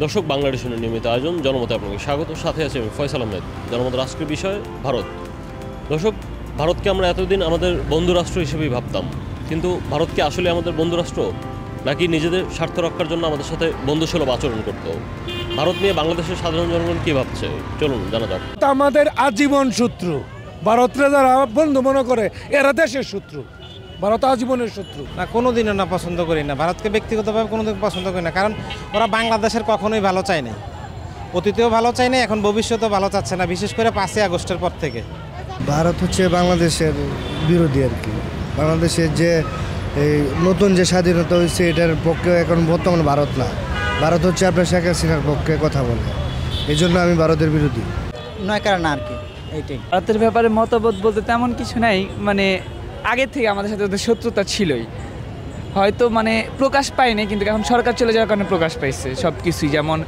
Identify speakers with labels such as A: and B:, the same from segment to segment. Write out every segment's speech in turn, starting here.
A: দর্শক, বাংলাদেশের নিয়মিত আয়োজন জনমতে আপনাকে স্বাগত। সাথে আছে আমি ফয়সাল আহমেদ। জনমত রাষ্ট্রের বিষয় ভারত। দর্শক, ভারতকে আমরা এতদিন আমাদের বন্ধু রাষ্ট্র হিসেবেই ভাবতাম, কিন্তু ভারত কি আসলে আমাদের বন্ধু রাষ্ট্র, নাকি নিজেদের স্বার্থ রক্ষার জন্য আমাদের সাথে বন্ধুসুলভ আচরণ করত? ভারত নিয়ে বাংলাদেশের সাধারণ জনগণ কী ভাবছে, চলুন জানা যাক।
B: আমাদের আজীবন শত্রু। ভারতরে যারা বন্ধু মনে করে এরা দেশের শত্রু, ভারত আজীবনের শত্রু।
C: না, কোনোদিনও না, পছন্দ করি না ভারতকে, ব্যক্তিগতভাবে কোনোদিন পছন্দ করি না। কারণ ওরা বাংলাদেশের কখনোই ভালো চায় না, অতীতেও ভালো চায় না, এখন ভবিষ্যতেও ভালো চাচ্ছে না, বিশেষ করে 5ই আগস্টের পর থেকে।
D: ভারত হচ্ছে বাংলাদেশের বিরোধী আর কি। বাংলাদেশের যে এই নতুন যে স্বাধীনতা হয়েছে এটার পক্ষে এখন বর্তমানে ভারত না, ভারত হচ্ছে আপনার শেখ হাসিনার পক্ষে কথা বলে, এই জন্য আমি ভারতের বিরোধী।
C: নয় কারণ আর কি, এইটাই।
E: ভারতের ব্যাপারে মতামত বলতে তেমন কিছু নাই, মানে আগের থেকে আমাদের সাথে ওদের শত্রুতা ছিলই, হয়তো মানে প্রকাশ পায়নি, কিন্তু এখন সরকার চলে যাওয়ার কারণে প্রকাশ পাইছে সব কিছুই। যেমন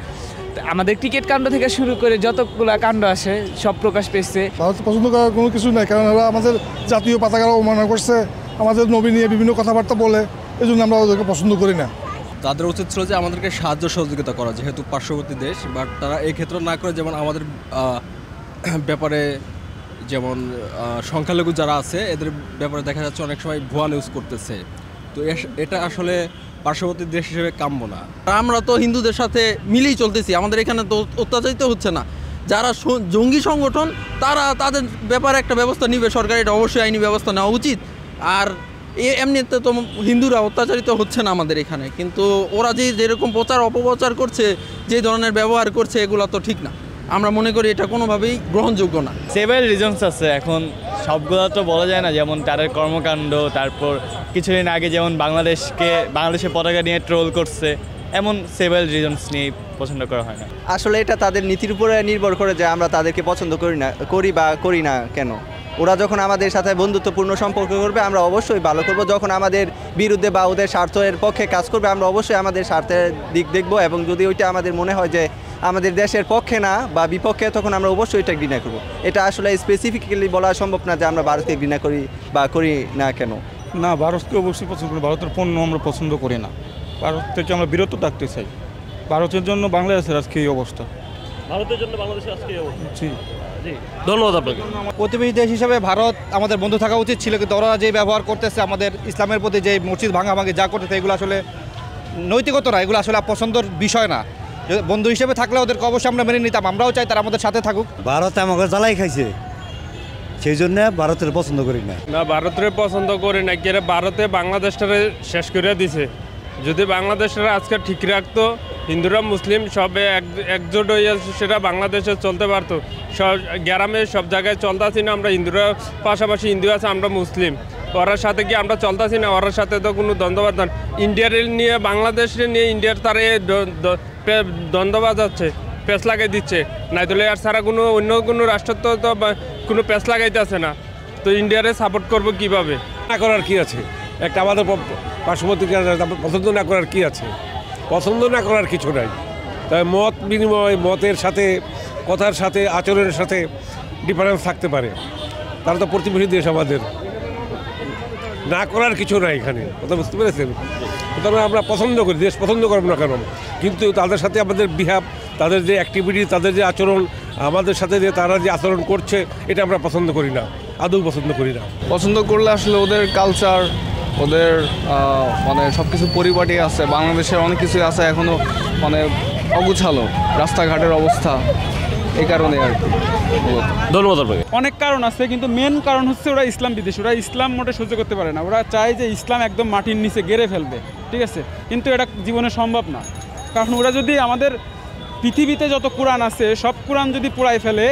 E: আমাদের ক্রিকেট কাণ্ড থেকে শুরু করে যতগুলো কাণ্ড আসে সব প্রকাশ পেয়েছে।
F: ভারত পছন্দ করার কোনো কিছু নাই, কারণ ওরা আমাদের জাতীয় পতাকা অবমাননা করছে, আমাদের নবী নিয়ে বিভিন্ন কথাবার্তা বলে, এই জন্য আমরা ওদেরকে পছন্দ করি না।
G: তাদের উচিত ছিল যে আমাদেরকে সাহায্য সহযোগিতা করা, যেহেতু পার্শ্ববর্তী দেশ, বাট তারা এই ক্ষেত্রে না করে যেমন আমাদের ব্যাপারে, যেমন সংখ্যালঘু যারা আছে এদের ব্যাপারে দেখা যাচ্ছে অনেক সময় ভুয়া নিউজ করতেছে। তো এটা আসলে পার্শ্ববর্তী দেশ হিসেবে কাম্য না।
H: আমরা তো হিন্দুদের সাথে মিলেই চলতেছি, আমাদের এখানে তো অত্যাচারিত হচ্ছে না। যারা জঙ্গি সংগঠন তারা তাদের ব্যাপারে একটা ব্যবস্থা নিবে সরকার, এটা অবশ্যই আইনি ব্যবস্থা নেওয়া উচিত। আর এমনিতে তো হিন্দুরা অত্যাচারিত হচ্ছে না আমাদের এখানে, কিন্তু ওরা যেরকম প্রচার অপপ্রচার করছে, যে ধরনের ব্যবহার করছে, এগুলো তো ঠিক না। আমরা মনে করি এটা কোনোভাবেই গ্রহণযোগ্য না।
I: সেভারাল রিজনস আছে, এখন সবগুলো তো বলা যায় না। যেমন তাদের কর্মকাণ্ড, তারপর কিছুদিন আগে যেমন বাংলাদেশের পতাকা নিয়ে ট্রোল করছে, এমন সেভারাল রিজনস নিয়ে পছন্দ করা হয় না।
J: আসলে এটা তাদের নীতির উপরে নির্ভর করে যে আমরা তাদেরকে পছন্দ করি না কেন। ওরা যখন আমাদের সাথে বন্ধুত্বপূর্ণ সম্পর্ক করবে আমরা অবশ্যই ভালো করব, যখন আমাদের বিরুদ্ধে বা ওদের স্বার্থের পক্ষে কাজ করবে আমরা অবশ্যই আমাদের স্বার্থের দিক দেখব, এবং যদি ওইটা আমাদের মনে হয় যে আমাদের দেশের পক্ষে না বা বিপক্ষে, তখন আমরা অবশ্যই এটা ঘৃণা করব। এটা আসলে স্পেসিফিক্যালি বলা সম্ভব না যে আমরা ভারতকে ঘৃণা করি বা করি না কেন।
F: না, ভারতকে অবশ্যই পছন্দ করি, ভারতের পণ্য আমরা পছন্দ করি না, ভারত থেকে আমরা বিরত থাকতে চাই। ভারতের জন্য বাংলাদেশের আজকে এই অবস্থা।
A: ভারতের জন্য বাংলাদেশের আজকে এই অবস্থা।
F: জি,
A: ধন্যবাদ আপনাকে।
C: প্রতিবেশী দেশ হিসেবে ভারত আমাদের বন্ধু থাকা উচিত ছিল, কিন্তু ওরা যে ব্যবহার করতেছে আমাদের ইসলামের প্রতি, যে মসজিদ ভাঙাভাঙি যা করতেছে, এগুলো আসলে নৈতিকতা না, এগুলো আসলে পছন্দের বিষয় না। বন্ধু হিসেবে থাকলে ওদেরকে অবশ্যই আমরা মেনে নিতাম, আমরাও চাই তারা আমাদের সাথে থাকুক।
D: ভারত আমাকে জ্বালাই খাইছে, সেই জন্য ভারতের পছন্দ করি না।
K: না, ভারতের পছন্দ করি না, কি ভারতে বাংলাদেশটারে শেষ করে দিছে। যদি বাংলাদেশটা আজকে ঠিক রাখতো, হিন্দুরা মুসলিম সবে একজোট হয়ে সেটা বাংলাদেশে চলতে পারতো। সব গ্রামে সব জায়গায় চলতেছি না আমরা, হিন্দুরা পাশাপাশি হিন্দু আছে, আমরা মুসলিম, ওরার সাথে কি আমরা চলতেছি না? ওরার সাথে তো কোনো দ্বন্দ্ববাদ না। ইন্ডিয়ার নিয়ে বাংলাদেশের নিয়ে ইন্ডিয়ার তারা দ্বন্দ্ববাদ আছে, পেঁচ লাগাই দিচ্ছে, নাই তো আর ছাড়া কোনো অন্য কোনো রাষ্ট্র তো কোনো পেঁচ লাগাইতেছে না। তো ইন্ডিয়ারে সাপোর্ট করবো কীভাবে?
F: না করার কি আছে? একটা আমাদের পার্শ্ববর্তী পছন্দ না করার কি আছে? পছন্দ না করার কিছু নাই। তাই মত বিনিময়, মতের সাথে, কথার সাথে, আচরণের সাথে ডিফারেন্স থাকতে পারে। তারা তো প্রতিবেশী দেশ আমাদের, না করার কিছু নাই এখানে, কথা বুঝতে পেরেছেন? সুতরাং আমরা পছন্দ করি, দেশ পছন্দ করবো না কেন, কিন্তু তাদের সাথে আমাদের বিহেভ, তাদের যে অ্যাক্টিভিটি, তাদের যে আচরণ, আমাদের সাথে যে তারা যে আচরণ করছে, এটা আমরা পছন্দ করি না, আদৌ পছন্দ করি না।
K: পছন্দ করলে আসলে ওদের কালচার, ওদের মানে সব কিছু পরিপাটি আছে, বাংলাদেশের অনেক কিছু আছে এখনও মানে অগুছালো, রাস্তাঘাটের অবস্থা, এই কারণে আর কি।
A: ধন্যবাদ আপনাকে।
K: অনেক কারণ আছে, কিন্তু মেন কারণ হচ্ছে ওরা ইসলাম বিদ্বেষী। ওরা ইসলাম মোটে সহ্য করতে পারে না, ওরা চায় যে ইসলাম একদম মাটির নিচে গেড়ে ফেলবে, ঠিক আছে? কিন্তু এটা জীবনে সম্ভব না, কারণ ওরা যদি আমাদের পৃথিবীতে যত কোরআন আছে সব কোরআন যদি পোড়ায় ফেলে,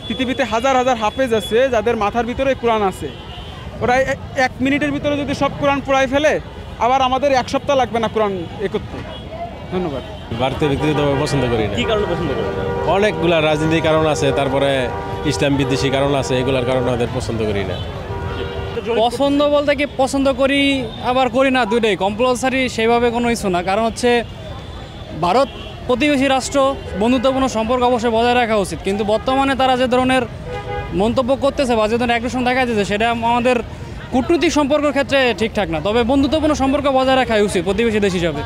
K: পৃথিবীতে হাজার হাজার হাফেজ আছে যাদের মাথার ভিতরে কোরআন আছে, ওরা 1 মিনিটের ভিতরে যদি সব কোরআন পোড়ায় ফেলে, আবার আমাদের 1 সপ্তাহ লাগবে না কোরআন করতে। ধন্যবাদ।
I: ভারতের ব্যক্তিগতভাবে পছন্দ করি না।
A: কি কারণে পছন্দ করেন?
I: অনেকগুলা রাজনৈতিক কারণ আছে, তারপরে ইসলাম বিদ্বেষী কারণ আছে, এগুলোর কারণে ওদের পছন্দ করি না।
E: পছন্দ বলতে কি পছন্দ করি আবার করি না, দুইটাই কম্পালসারি সেভাবে কোনো ইস্যু না। কারণ হচ্ছে ভারত প্রতিবেশী রাষ্ট্র, বন্ধুত্বপূর্ণ সম্পর্ক অবশ্যই বজায় রাখা উচিত, কিন্তু বর্তমানে তারা যে ধরনের মন্তব্য করতেছে বা যে ধরনের অ্যাগ্রেশন দেখা যাচ্ছে, সেটা আমাদের কূটনৈতিক সম্পর্কের ক্ষেত্রে ঠিকঠাক না। তবে বন্ধুত্বপূর্ণ সম্পর্ক বজায় রাখাই উচিত প্রতিবেশী দেশ হিসাবে।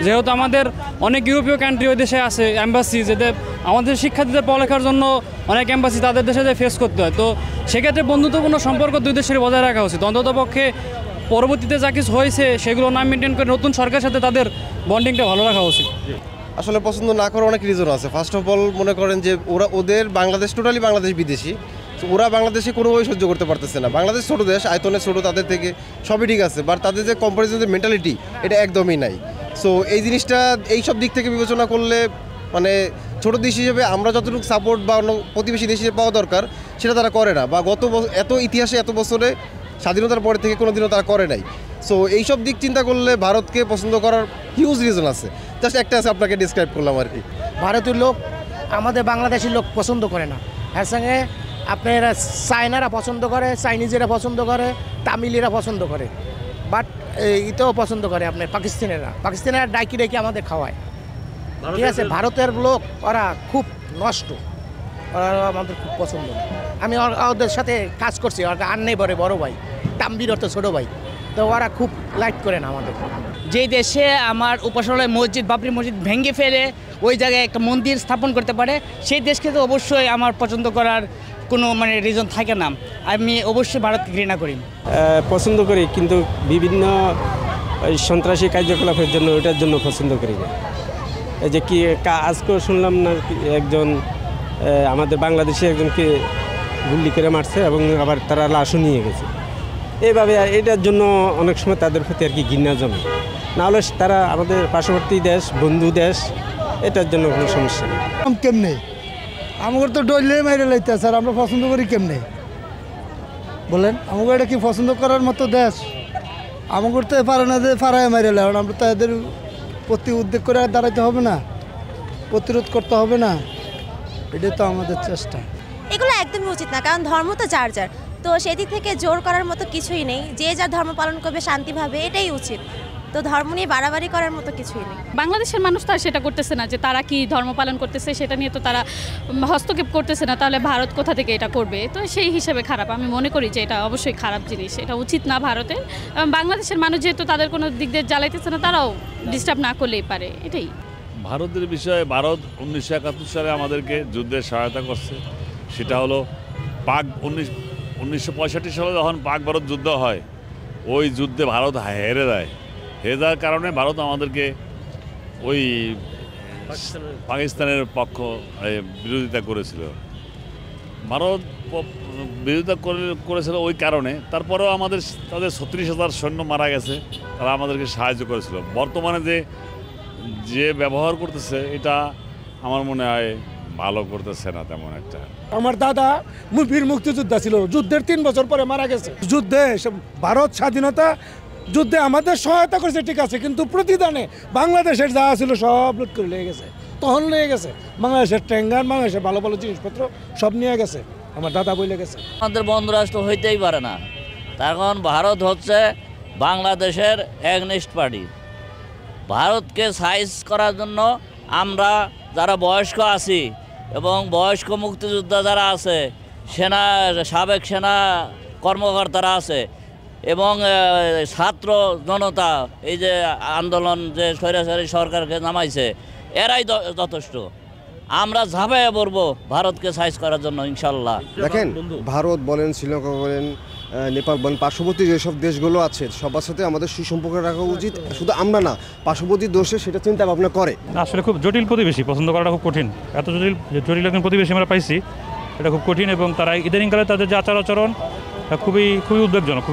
E: যেহেতু আমাদের অনেক ইউরোপীয় কান্ট্রি ওই দেশে আছে অ্যাম্বাসি, যেটা আমাদের শিক্ষার্থীদের পড়ালেখার জন্য অনেক অ্যাম্বাসি তাদের দেশে ফেস করতে হয়। তো সেক্ষেত্রে বন্ধুত্বপূর্ণ সম্পর্ক দুই দেশের বজায় রাখা উচিত। অন্ততপক্ষে পরবর্তীতে যা কিছু হয়েছে সেগুলো না মেনটেন করে নতুন সরকারের সাথে তাদের বন্ডিংটা ভালো রাখা উচিত।
L: আসলে পছন্দ না করার অনেক রিজন আছে। ফার্স্ট অফ অল মনে করেন যে ওদের বাংলাদেশ টোটালি বাংলাদেশ বিদেশি, ওরা বাংলাদেশে কোনোভাবেই সহ্য করতে পারতেছে না। বাংলাদেশ ছোটো দেশ, আয়তনে ছোটো, তাদের থেকে সবই ঠিক আছে, বাট তাদের যে কম্পারিজনের মেন্টালিটি এটা একদমই নাই। সো এই জিনিসটা এই সব দিক থেকে বিবেচনা করলে মানে ছোটো দেশ হিসেবে আমরা যতটুকু সাপোর্ট বা অন্য প্রতিবেশী দেশ হিসেবে পাওয়া দরকার সেটা তারা করে না, বা এত ইতিহাসে এত বছরে স্বাধীনতার পরে থেকে কোনোদিনও তারা করে নাই। সো এইসব দিক চিন্তা করলে ভারতকে পছন্দ করার হিউজ রিজন আছে। জাস্ট একটা আছে, আপনাকে ডিসক্রাইব করলাম আর কি।
M: ভারতীয় লোক আমাদের বাংলাদেশি লোক পছন্দ করে না, এর সঙ্গে আপনারা চায়নারা পছন্দ করে, চাইনিজেরা পছন্দ করে, তামিলিরা পছন্দ করে, বাট এটাও পছন্দ করে আপনার পাকিস্তানেরা ডাইকি ডাইকি আমাদের খাওয়ায়। ঠিক আছে, ভারতের লোক ওরা খুব নষ্ট, ওরা আমাদের খুব পছন্দ। আমি ওদের সাথে কাজ করছি, ওরা আর নেই বড় ভাই, তাম্বির অর্থ ছোটো ভাই, তো ওরা খুব লাইক করে না আমাদের।
N: যেই দেশে আমার উপাসনালয় মসজিদ, বাবরি মসজিদ ভেঙে ফেলে ওই জায়গায় একটা মন্দির স্থাপন করতে পারে, সেই দেশকে তো অবশ্যই আমার পছন্দ করার কোনো রিজন থাকে না। আমি অবশ্যই ভারতকে ঘৃণা করি,
O: পছন্দ করি, কিন্তু বিভিন্ন সন্ত্রাসী কার্যকলাপের জন্য ওইটার জন্য পছন্দ করি না। এই যে কি আজকেও শুনলাম না একজন আমাদের বাংলাদেশে একজনকে গুলি করে মারছে এবং আবার তারা লাশও নিয়ে গেছে। এইভাবে এটার জন্য অনেক সময় তাদের প্রতি আর কি ঘৃণা জমে। নাহলে তারা আমাদের পার্শ্ববর্তী দেশ, বন্ধু দেশ, এটার জন্য কোনো সমস্যা নেই।
B: কেমনে আমাদের তো ডইলে মেরে লাইতে স্যার, আমরা পছন্দ করি কেমনে বলেন? আমাকে এটা কি পছন্দ করার মতো দেশ? আমাকে তো পারে না যে ফারায় মেরে লাই, আমরা তো এদের প্রতি উদ্যোগ করে দাঁড়াইতে হবে না, প্রতিরোধ করতে হবে না, এটা তো আমাদের চেষ্টা।
P: এগুলো একদমই উচিত না, কারণ ধর্ম তো যার যার, তো সেদিক থেকে জোর করার মতো কিছুই নেই। যে যার ধর্ম পালন করবে শান্তিভাবে, এটাই উচিত। তো ধর্ম নিয়ে বাড়াবাড়ি করার মতো কিছুই নেই।
Q: বাংলাদেশের মানুষ তো আর সেটা করতেছে না, যে তারা কি ধর্ম পালন করতেছে সেটা নিয়ে তো তারা হস্তক্ষেপ করতেছে না, তাহলে ভারত কোথা থেকে এটা করবে? তো সেই হিসেবে খারাপ, আমি মনে করি যে এটা অবশ্যই খারাপ জিনিস, এটা উচিত না ভারতের। বাংলাদেশের মানুষ যেহেতু তাদের কোনো দিক দিয়ে জ্বালাইতেছে না, তারাও ডিস্টার্ব না করলেই পারে, এটাই।
R: ভারতের বিষয়ে ভারত 1971 সালে আমাদেরকে যুদ্ধে সহায়তা করছে। সেটা হলো 1965 সালে যখন পাক ভারত যুদ্ধ হয়, ওই যুদ্ধে ভারত হেরে যায়। হেরে যাওয়ার কারণে ভারত আমাদেরকে ওই পাকিস্তানের পক্ষ বিরোধিতা করেছিল। ভারত বিরোধিতা করেছিল ওই কারণে। তারপরেও তাদের 36,000 সৈন্য মারা গেছে, তারা আমাদেরকে সাহায্য করেছিল। বর্তমানে যে ব্যবহার করতেছে এটা আমার মনে হয় ভালো করতেছে না তেমন একটা।
B: আমার দাদা বীর মুক্তিযোদ্ধা ছিল, যুদ্ধের 3 বছর পরে মারা গেছে। যুদ্ধে ভারত স্বাধীনতা যুদ্ধে আমাদের সহায়তা করেছে, ঠিক আছে, কিন্তু প্রতিদানে বাংলাদেশের যা ছিল সব লুট করে নিয়ে গেছে, তখন নিয়ে গেছে। বাংলাদেশের ট্যাঙ্গার, বাংলাদেশের ভালো ভালো জিনিসপত্র সব নিয়ে গেছে, আমার দাদা বলে গেছে।
S: আমাদের বন্ধু রাষ্ট্র হইতেই পারে না, তার কারণ ভারত হচ্ছে বাংলাদেশের এগনিস্ট পার্টি। ভারতকে সাইজ করার জন্য আমরা যারা বয়স্ক আছি এবং বয়স্ক মুক্তিযোদ্ধা যারা আছে, সাবেক সেনা কর্মকর্তারা আছে এবং ছাত্র জনতা, এই যে আন্দোলন যে স্বৈরাচারী সরকারকে নামাইছে, এরাই যথেষ্ট। আমরা ঝাঁপাইয়া পড়বো ভারতকে সাইজ করার জন্য ইনশাল্লাহ।
T: দেখেন, ভারত বলেন, শ্রীলঙ্কা বলেন, নেপাল বলেন, পার্শ্ববর্তী যেসব দেশগুলো আছে সবার সাথে আমাদের সুসম্পর্ক রাখা উচিত। শুধু আমরা না, পার্শ্ববর্তী দেশে সেটা চিন্তা ভাবনা করে।
U: আসলে খুব জটিল প্রতিবেশী পছন্দ করাটা খুব কঠিন। এত জটিল একজন প্রতিবেশী আমরা পাইছি, এটা খুব কঠিন। এবং তারা ইদানিংকালে তাদের যে আচার আচরণ খুবই উদ্বেগজনক,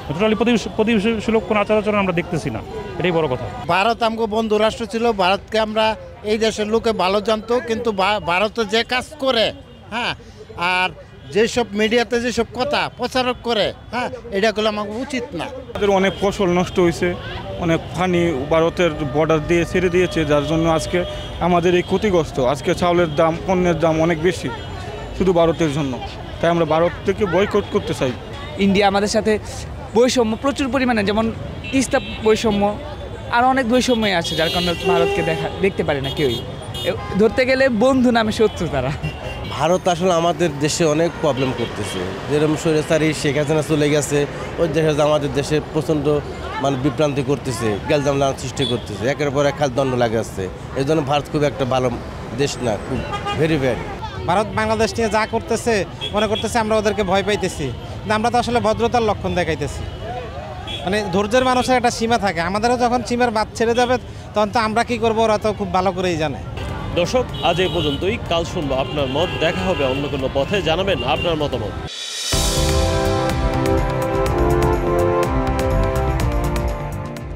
U: টোটালি প্রতিবেশীমূলক কোনো আচার আচরণ আমরা দেখতেছি না, এটাই বড় কথা।
V: ভারত আমাকে বন্ধু রাষ্ট্র ছিল, ভারতকে আমরা এই দেশের লোকে ভালো জানতো, কিন্তু ভারতে যে কাজ করে, হ্যাঁ, আর যেসব মিডিয়াতে যেসব কথা প্রচারক করে, হ্যাঁ, এটাগুলো আমাকে উচিত না।
W: আমাদের অনেক ফসল নষ্ট হয়েছে, অনেক পানি ভারতের বর্ডার দিয়ে ছেড়ে দিয়েছে, যার জন্য আজকে আমাদের এই ক্ষতিগ্রস্ত। আজকে চাউলের দাম, পণ্যের দাম অনেক বেশি শুধু ভারতের জন্য, তাই আমরা ভারত থেকে বয়কট করতে চাই।
E: ইন্ডিয়া আমাদের সাথে বৈষম্য প্রচুর পরিমাণে, যেমন তিস্তা বৈষম্য, আরও অনেক বৈষম্যই আছে, যার কারণে ভারতকে দেখতে পারে না কেউই। ধরতে গেলে বন্ধু নামে শত্রু তারা।
L: ভারত আসলে আমাদের দেশে অনেক প্রবলেম করতেছে, যেরকম স্বৈরাচারী শেখ হাসিনা চলে গেছে, ওই দেশে আমাদের দেশে প্রচণ্ড মানে বিভ্রান্তি করতেছে, গ্যালজাম সৃষ্টি করতেছে, একের পর এক খাদ্যদণ্ড লাগাচ্ছে। এই জন্য ভারত খুব একটা ভালো দেশ না, খুব ভেরি ব্যাড।
G: ভারত বাংলাদেশ নিয়ে যা করতেছে মনে করতেছে আমরা ওদেরকে ভয় পাইতেছি, কিন্তু আমরা তো আসলে ভদ্রতার লক্ষণ দেখাইতেছি। মানে ধৈর্যের মানুষের একটা সীমা থাকে, আমাদেরও যখন সীমার বাদ ছেড়ে যাবে তখন তো আমরা কী করবো ওরা তো খুব ভালো করেই জানে।
A: দর্শক, আজ এই পর্যন্তই। কাল শুনবো আপনার মত। দেখা হবে অন্য কোনো পথে। জানাবেন আপনার মতামত।